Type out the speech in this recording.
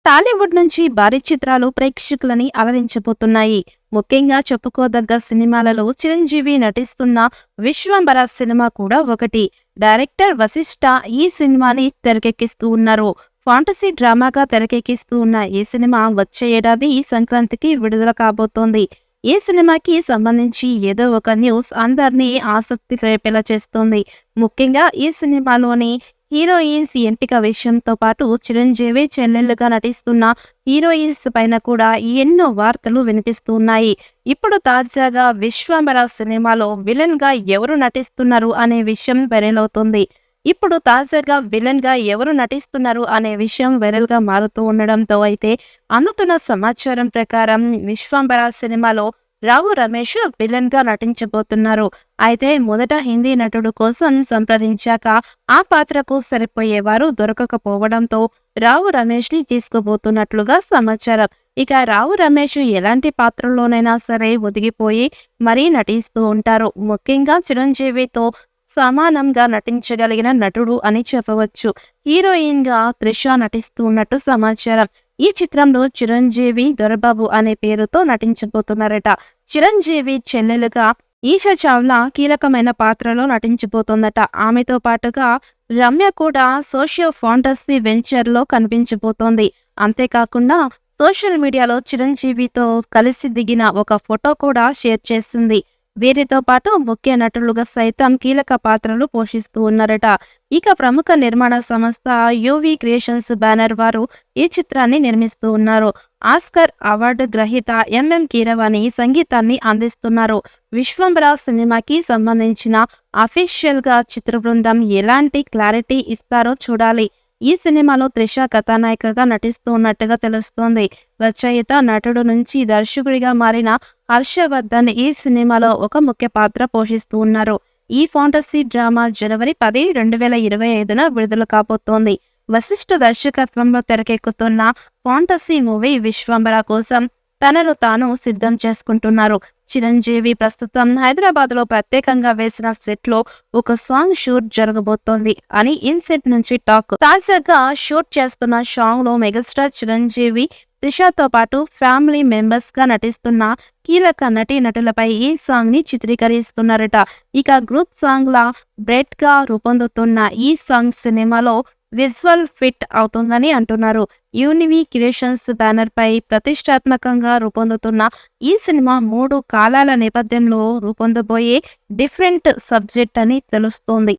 టాలీవుడ్ నుంచి భారీ చిత్రాలు ప్రేక్షకులని అలరించబోతున్నాయి. ముఖ్యంగా చెప్పుకోదగ్గ సినిమాలలో చిరంజీవి నటిస్తున్న 'విశ్వంబర' సినిమా కూడా ఒకటి. డైరెక్టర్ వశిష్ఠ ఈ సినిమాని తెరకెక్కిస్తూ ఉన్నారు. ఫాంటసీ డ్రామాగా తెరకెక్కిస్తూ ఉన్న ఈ సినిమా వచ్చే ఏడాది సంక్రాంతికి విడుదల కాబోతోంది. ఈ సినిమాకి సంబంధించి ఏదో ఒక న్యూస్ అందరినీ ఆసక్తి రేపేలా చేస్తోంది. ముఖ్యంగా ఈ సినిమాలోని హీరోయిన్స్ ఎంపిక విషయంతో పాటు చిరంజీవి చెల్లెళ్లుగా నటిస్తున్న హీరోయిన్స్ పైన కూడా ఎన్నో వార్తలు వినిపిస్తూ ఉన్నాయి. ఇప్పుడు తాజాగా 'విశ్వంబర' సినిమాలో విలన్ గా ఎవరు నటిస్తున్నారు అనే విషయం వైరల్ అవుతుంది. ఇప్పుడు తాజాగా విలన్ గా ఎవరు నటిస్తున్నారు అనే విషయం వైరల్ గా మారుతూ ఉండడంతో అయితే అందుతున్న సమాచారం ప్రకారం 'విశ్వంబర' సినిమాలో రావు రమేష్ విలన్ గా నటించబోతున్నారు. అయితే మొదట హిందీ నటుడు కోసం సంప్రదించాక ఆ పాత్రకు సరిపోయేవారు దొరకకపోవడంతో రావు రమేష్ ని తీసుకోబోతున్నట్లుగా సమాచారం. ఇక రావు రమేష్ ఎలాంటి పాత్రలోనైనా సరే ఒదిగిపోయి మరీ నటిస్తూ ఉంటారు. ముఖ్యంగా చిరంజీవితో సమానంగా నటించగలిగిన నటుడు అని చెప్పవచ్చు. హీరోయిన్ గా త్రిష నటిస్తూ ఉన్నట్టు సమాచారం. ఈ చిత్రంలో చిరంజీవి దొరబాబు అనే పేరుతో నటించబోతున్నారట. చిరంజీవి చెల్లెలుగా ఈషా చావ్లా కీలకమైన పాత్రలో నటించబోతోందట. ఆమెతో పాటుగా రమ్య కూడా సోషియో ఫాంటసీ వెంచర్ లో కనిపించబోతోంది. అంతేకాకుండా సోషల్ మీడియాలో చిరంజీవితో కలిసి దిగిన ఒక ఫోటో కూడా షేర్ చేసింది. వీరితో పాటు ముఖ్య నటులుగా సైతం కీలక పాత్రలు పోషిస్తూ ఉన్నారట. ఇక ప్రముఖ నిర్మాణ సంస్థ యువి క్రియేషన్స్ బ్యానర్ వారు ఈ చిత్రాన్ని నిర్మిస్తూ ఉన్నారు. ఆస్కర్ అవార్డు గ్రహీత ఎంఎం కీరవాణి సంగీతాన్ని అందిస్తున్నారు. 'విశ్వంబర' సినిమాకి సంబంధించిన అఫీషియల్ గా చిత్ర బృందం ఎలాంటి క్లారిటీ ఇస్తారో చూడాలి. ఈ సినిమాలో త్రిష కథానాయికగా నటిస్తూ ఉన్నట్టుగా తెలుస్తోంది. రచయిత, నటుడు నుంచి దర్శకుడిగా మారిన హర్షవర్ధన్ ఈ సినిమాలో ఒక ముఖ్య పాత్ర పోషిస్తూ ఉన్నారు. ఈ ఫాంటసీ డ్రామా జనవరి 10, 2025న విడుదల కాబోతోంది. వశిష్ఠ దర్శకత్వంలో తెరకెక్కుతున్న ఫాంటసీ మూవీ 'విశ్వంబర' కోసం తనను తాను సిద్ధం చేసుకుంటున్నారు. చిరంజీవి ప్రస్తుతం హైదరాబాద్ లో ప్రత్యేకంగా వేసిన సెట్ లో ఒక సాంగ్ షూట్ జరగబోతోంది అని ఇన్సెట్ నుంచి టాక్. తాజాగా షూట్ చేస్తున్న సాంగ్ లో మెగాస్టార్ చిరంజీవి, త్రిషతో పాటు ఫ్యామిలీ మెంబర్స్ గా నటిస్తున్న కీలక నటులపై ఈ సాంగ్ ని చిత్రీకరిస్తున్నారట. ఇక గ్రూప్ సాంగ్ లా బ్రెడ్ గా రూపొందుతున్న ఈ సాంగ్ సినిమాలో విజువల్ ఫిట్ అవుతుందని అంటున్నారు. యూనివి క్రియేషన్స్ బ్యానర్ పై ప్రతిష్టాత్మకంగా రూపొందుతున్న ఈ సినిమా 3 కాలాల నేపథ్యంలో రూపొందబోయే డిఫరెంట్ సబ్జెక్ట్ అని తెలుస్తోంది.